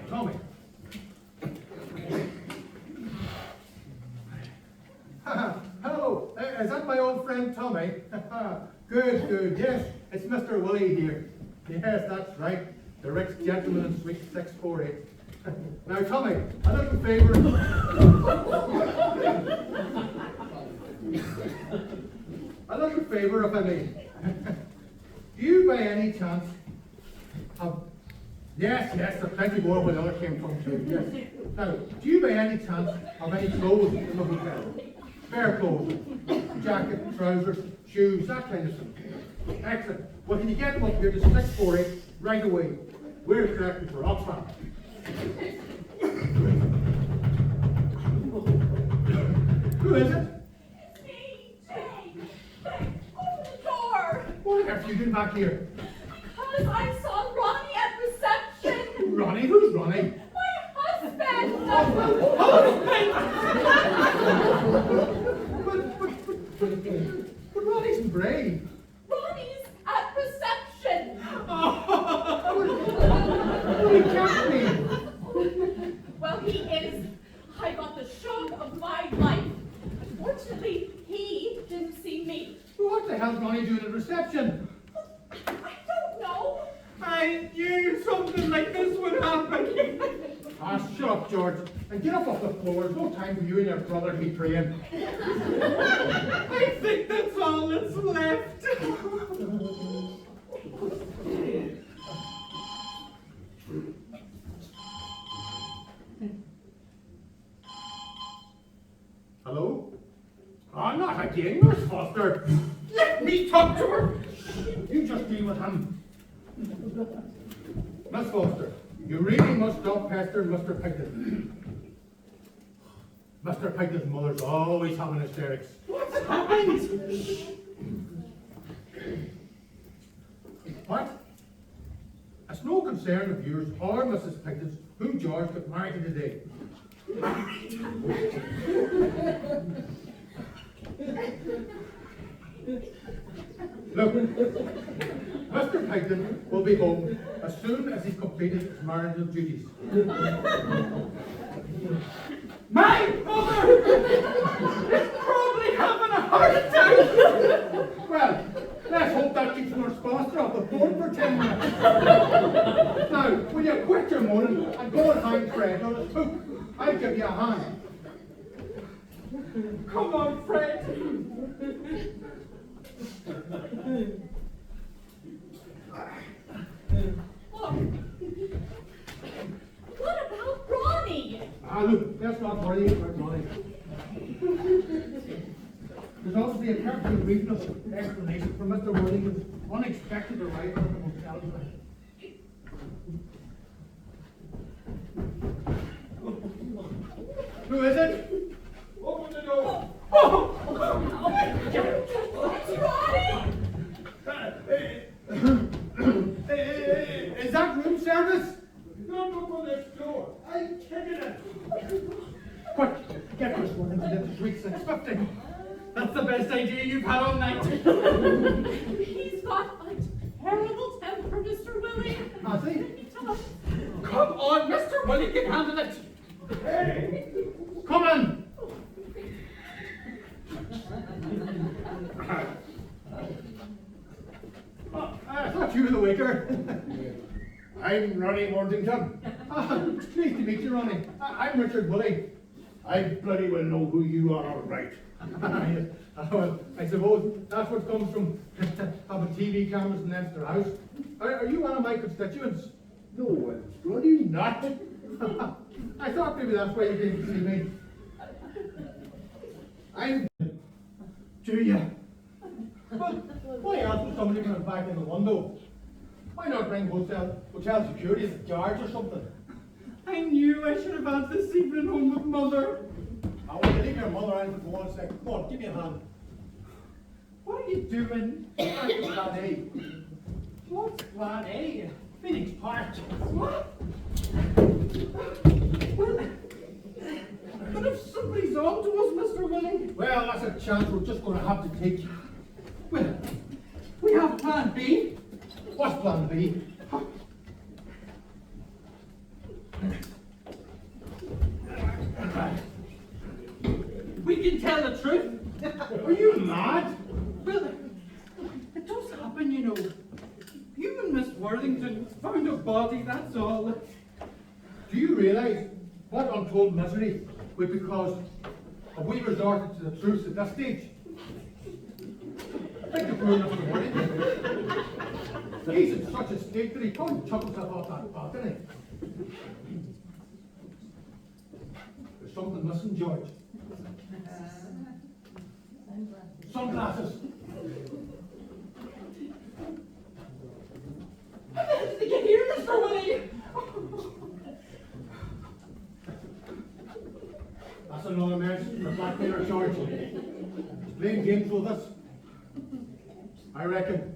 Speaker 1: Hello, is that my old friend Tommy? Good, yes, it's Mr. Willie here. Yes, that's right, the rich gentleman in suite 648. Now Tommy, a little favour. A little favour if I may. Do you by any chance have... Yes, there's plenty more where the other came from too, yes. Now, do you by any chance have any clothes in the hotel? Spare clothes, jacket, trousers, shoes, that kind of thing. Excellent. Well, can you get them up here to 648 right away? We're collecting for Oxfam. Who is it?
Speaker 3: It's me, Jane. Open the door.
Speaker 1: What have you doing back here?
Speaker 3: Because I saw Ronnie at reception.
Speaker 1: Ronnie? Who's Ronnie?
Speaker 3: My husband.
Speaker 1: But Ronnie's brave.
Speaker 3: Ronnie's at reception.
Speaker 1: What he can't be.
Speaker 3: Well, he is. I got the shock of my life. Unfortunately, he didn't see me.
Speaker 1: What the hell's Ronnie doing at reception?
Speaker 3: I don't know.
Speaker 4: I knew something like this would happen.
Speaker 1: Ah, shut up, George, and get up off the floor. There's no time for you and your brother to be praying.
Speaker 4: I think that's all that's left.
Speaker 1: Hello? Ah, not again, Miss Foster.
Speaker 4: Let me talk to her.
Speaker 1: You just deal with him. Miss Foster, you really must stop pestering Mr. Pigden. Mr. Pigden's mother's always having hysterics.
Speaker 4: What's happened?
Speaker 1: What? It's no concern of yours or Mrs. Pigden's who George got married to today. Look, Mr. Pigden will be home as soon as he's completed his marital duties.
Speaker 4: My mother is probably having a heart attack.
Speaker 1: Well, let's hope that keeps Nurse Foster off the phone for 10 minutes. Now, will you quit your moaning and go and hang Fred on his hook? I'll give you a hand.
Speaker 4: Come on, Fred.
Speaker 3: Oh. What about Ronnie?
Speaker 1: Ah, look, let's not worry about Ronnie. There's obviously a perfectly reasonable explanation for Mr. Worthington's unexpected arrival at the hotel tonight. Who is it? Open the door.
Speaker 3: It's Ronnie!
Speaker 1: Is that room service?
Speaker 6: Don't open this door. I ticketed it.
Speaker 1: Quick, get this one into the suite 650.
Speaker 4: That's the best idea you've had all night.
Speaker 3: He's got a terrible temper, Mr. Willie.
Speaker 1: Has he?
Speaker 3: He does.
Speaker 4: Come on, Mr. Willie can handle it.
Speaker 6: Hey!
Speaker 1: Come in. I thought you were the waiter.
Speaker 6: I'm Ronnie Worthington.
Speaker 1: Pleased to meet you, Ronnie. I'm Richard Willie.
Speaker 6: I bloody well know who you are, all right.
Speaker 1: Yes. Well, I suppose that's what comes from having TV cameras in Leinster House. Are you one of my constituents?
Speaker 6: No, I'm bloody not.
Speaker 1: I thought maybe that's why you came to see me. I'm...
Speaker 6: Do you?
Speaker 1: Well, why else would somebody come back in the window? Why not ring hotel security as a guard or something?
Speaker 4: I knew I should have had this evening home with Mother.
Speaker 1: I want to leave your mother out for 1 second. Come on, give me a hand.
Speaker 4: What are you doing?
Speaker 1: Back to plan A.
Speaker 4: What's plan A?
Speaker 1: Phoenix Park.
Speaker 4: What? Well, but if somebody's on to us, Mr. Willie,
Speaker 1: Well, that's a chance we're just gonna have to take.
Speaker 4: well, we have plan B.
Speaker 1: What's plan B?
Speaker 4: We can tell the truth.
Speaker 1: Are you mad?
Speaker 4: Well, it does happen, you know. You and Miss Worthington found a body, that's all.
Speaker 1: Do you realise what untold misery would be caused if we resorted to the truth at this stage? Think of poor Mr. Worthington. He's in such a state that he probably chucked himself off that balcony. There's something missing, George. Sunglasses.
Speaker 4: How the hell did they get here, Mr. Willie?
Speaker 1: That's another mess. The blackmailer, George. He's playing games with us. I reckon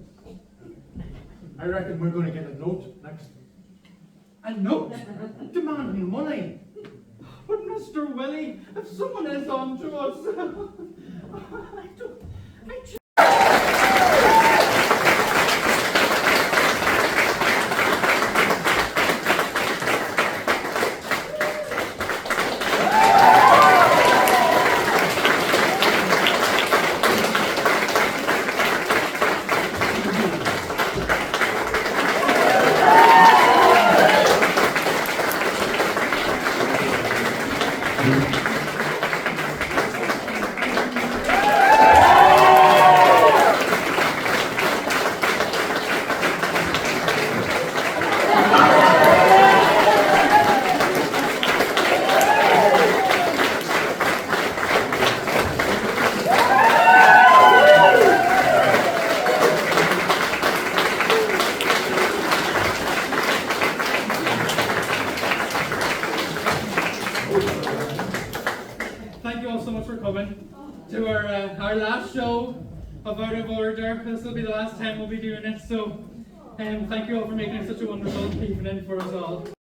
Speaker 1: we're going to get a note next.
Speaker 4: A note?
Speaker 1: Demanding money.
Speaker 4: But Mr. Willie, if someone is on to us, I just... Thank you all so much for coming to our last show of Out of Order. This will be the last time we'll be doing it, so thank you all for making it such a wonderful evening for us all.